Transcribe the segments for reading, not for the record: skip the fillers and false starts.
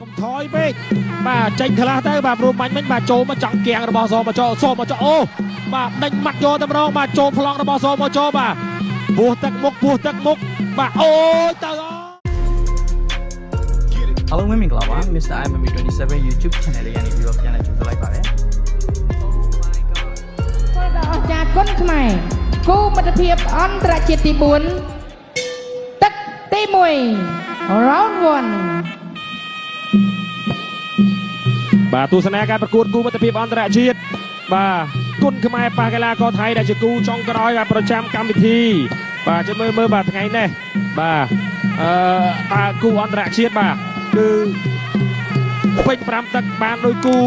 กำถอยไปมาเจนทลาเต้แบบรวมมันไม่มาโจมาจังเกียงระบอโซมาโจโอ้มาดันมัดโยตำรองมาโจพลังระบอโซมาโจมาบัวตักมุกมาโอ้ตาย Halo Miming Lawa, Mr. IMMB27 YouTube channel yang review of yang cukup like pak ya. ដល់អស្ចារ្យគុណខ្មែរគូមិត្តភាពអន្តរជាតិទី4ទឹកទី1 round 1បាទទស្សនាការប្រកួតគូមិត្តភាពអន្តរជាតិបាទគុណខ្មែរប៉ះកីឡាករថៃដែលជាគូចុងក្រោយបាទប្រចាំកម្មវិធីបាទជួយមើលបាទថ្ងៃនេះបាទបាទគូអន្តរជាតិបាទគឺពេញ5ទឹកបានដោយគូ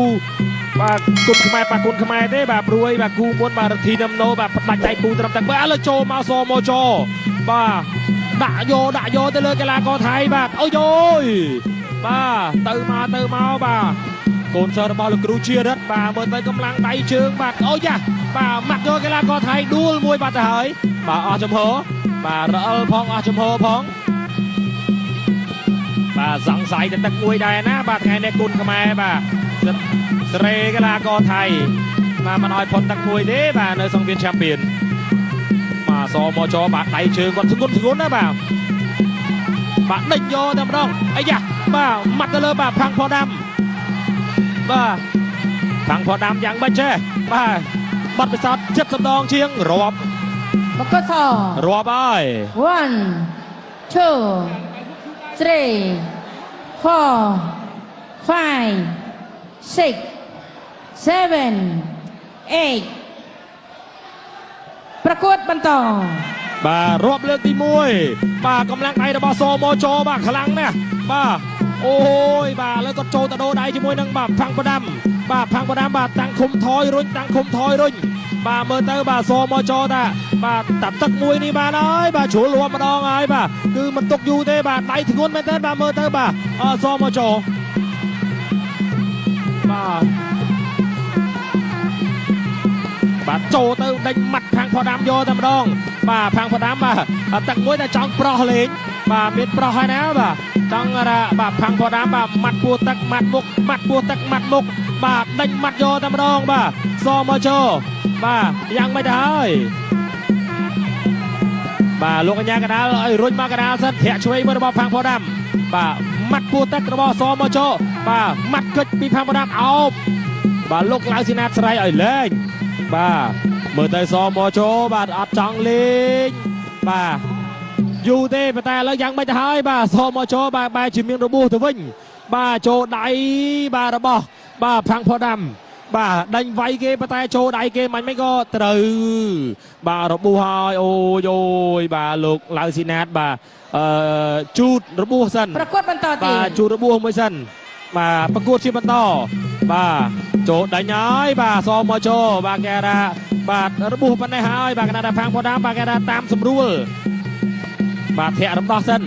បាទគុណខ្មែរប៉ះគុណខ្មែរទេបាទព្រួយបាទគូមុនបាទរទ្ធីនឹមណូបាទផ្ដាច់ដៃគូត្រឹមទឹកបាទឥឡូវចូលមកសមកចបាទដាក់យកទៅលើកីឡាករថៃបាទអូយបាទទៅមកបាទកូនសិស្សរបស់លោកគ្រូជារិទ្ធបាទមើលទៅកម្លាំងដៃជើងបាទអូយ៉ាបាទម៉ាក់យកកីឡាករថៃដួលមួយបាទទៅហើយបាទអស់ចំហបាទរអិលផងអស់ចំហផងបាទសង្ស័យទៅទឹកមួយដែរណាបាទថ្ងៃនេះគុណខ្មែរបាទសេរីកីឡាករថៃបាទមិនឲ្យផុតទឹកមួយទេបាទនៅសង្វៀនឆាំពៀនបាទសមកចបាទដៃជើងគាត់ធ្ងន់ណាបាទដេញយកតែម្ដងអាយ៉ាបាទម៉ាត់ទៅលើបាទផាំងផដាំបាទផាំងផដាំយ៉ាងម៉េចចេះបាទបាត់ពិសោធន៍70ដងជាងរាប់បកសរាប់ហើយ1 2 3 4 5 6 7 8ប្រកួតបន្តបាទរាប់លើកទី1បាទកម្លាំងដៃរបស់សមចបាទខ្លាំងណាស់បាទអូយបាទឥឡូវគាត់ចូលទៅដូរដៃជាមួយនឹងបាទផាំងផ្ដាំបាទតាំងឃុំថយរុញបាទមើលទៅបាទសមចតាបាទតាទឹកមួយនេះបានហើយបាទជ្រុលរាប់ម្ដងហើយបាទគឺមិនទុកយូរទេបាទដៃធ្ងន់មែនទែនបាទមើលទៅបាទសមចបាទចូលទៅដេញម៉ាត់ផាំងផដាំយកតែម្ដងបាទផាំងផដាំបាទទឹកមួយតែចង់ប្រោះលេងបាទមានប្រោះហើយណាបាទចង់បាទផាំងផដាំបាទម៉ាត់ពោះទឹកម៉ាត់មុខបាទដេញម៉ាត់យកតែម្ដងបាទសមចបាទយ៉ាងមិនទៅហើយបាទលោកកញ្ញាកដាលឲ្យរុញមកកដាលសិនធាក់ឆ្វេងមើលរបស់ផាំងផដាំបាទម៉ាត់ពោះទឹករបស់សមចបាទម៉ាត់គិចពីផាំងផដាំអោបបាទលោកឡៅស៊ីណាតស្រ័យឲ្យលេងបាទមើលទៅសមចបាទអត់ចង់លេងបាទយូរទេប៉ុន្តែឥឡូវយ៉ាងមិនទៅហើយបាទសមចបាទបែរជាមានរបួសទៅវិញបាទចូលដៃបាទរបស់បាទផាំងផដាំបាទដេញវាយគេប៉ុន្តែចូលដៃគេមិនក៏ត្រូវបាទរបួសហើយអូយបាទលោកឡៅស៊ីណាតបាទជូតរបួសសិនប្រកួតបន្តទៀតបាទជូតរបួសមួយសិនបាទប្រកួតជាបន្តបាទចូលដេញហើយបាទសមចបាទគេថាបាទរបួសប៉ុណ្ណេះហើយបាទកណ្ដាលផាំងផដាំបាទគេថាតាមស្រួលបាទធាក់រំដោះសិន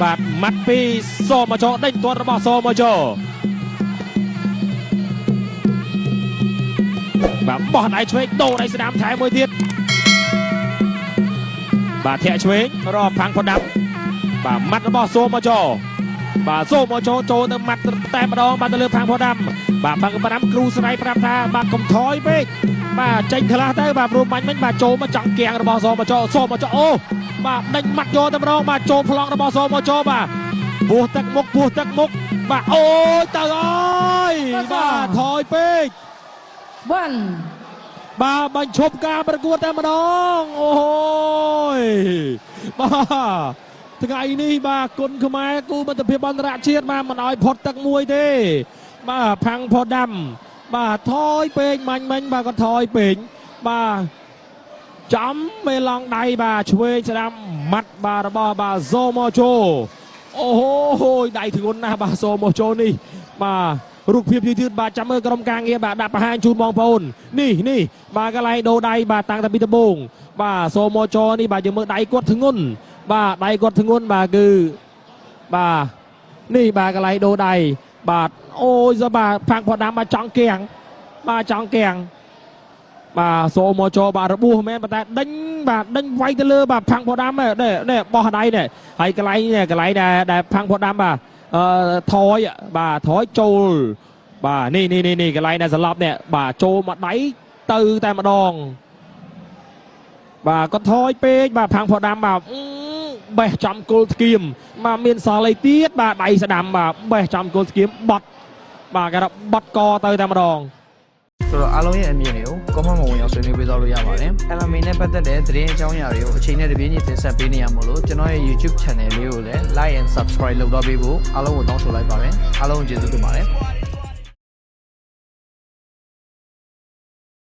បាទម៉ាត់ពីសមចដេញទាត់របស់សមចបាទបោះដៃឆ្វេងដូរដៃស្ដាំថែមួយទៀតបាទធាក់ឆ្វេងរកផាំងផដាំបាទម៉ាត់របស់សមចបាទសមចចូលទៅម៉ាត់តែម្ដងបាទទៅលើផាំងផដាំបាទផាំងផដាំគ្រូស្រ័យប្រាប់ថាបាទកុំថយពេកបាទចេញខ្លះទៅបាទព្រោះបាញ់មិញបាទចូលមកចង់កៀងរបស់សមចអូបាទដេញម៉ាត់យកតែម្ដងបាទចូលប្លង់របស់សមចបាទពោះទឹកមុខបាទអូយទៅអើយបាទថយពេកបាទបាញ់ឈប់ការប្រកួតតែម្ដងអូយបាទថ្ងៃនេះបាទគុណខ្មែរគូមិត្តភាពអន្តរជាតិបាទមិនឲ្យផុតទឹកមួយទេបាទផាំងផដាំបាទថយពេកមាញ់បាទក៏ថយពេកបាទចំមេឡងដៃបាទឆ្វេងស្ដាំម៉ាត់បាទរបស់បាទសមចអូហូយដៃធ្ងន់ណាស់បាទសមចនេះបាទរូបភាពយឺតបាទចាំមើលក្រុមការងារបាទដាក់បង្ហាញជូនបងប្អូននេះបាទកន្លែងដូរដៃបាទតាំងតែពីដំបូងបាទសមចនេះបាទយើងមើលដៃគាត់ធ្ងន់បាទដៃគាត់ធ្ងន់បាទគឺបាទនេះបាទកន្លែងដូរដៃបាទអូយបាទផាំងផដាំបាទចង់កៀងបាទសមចបាទរបួសមែនប៉ុន្តែដេញវាយទៅលើបាទផាំងផដាំនេះបោះដៃនេះហើយកន្លែងដែលផាំងផដាំបាទ ថយបាទថយចូលបាទនេះកន្លែងដែលសន្លប់នេះបាទចូលមកដៃទៅតែម្ដងបាទគាត់ថយពេកបាទផាំងផដាំបាទបេះចំគល់ស្គៀមបាទមានសល់អីទៀតបាទដៃស្ដាំបាទបេះចំគល់ស្គៀមបត់បាទគេថាបត់កទៅតែម្ដងဆိုတော့အားလုံးရဲ့အမြင်တွေကို comment မှာဝင်ရောက်ဆွေးနွေးပေးသွားလို့ရပါတယ်။ LMA နဲ့ပတ်သက်တဲ့သတင်းအကြောင်းအရာတွေကိုအချိန်နဲ့တပြေးညီတင်ဆက်ပေးနေရမို့လို့ကျွန်တော်ရဲ့ YouTube channel လေးကိုလည်း like and subscribe လုပ်တော့ပေးဖို့အားလုံးကိုတောင်းဆိုလိုက်ပါမယ်။အားလုံးကျေးဇူးတင်ပါတယ်။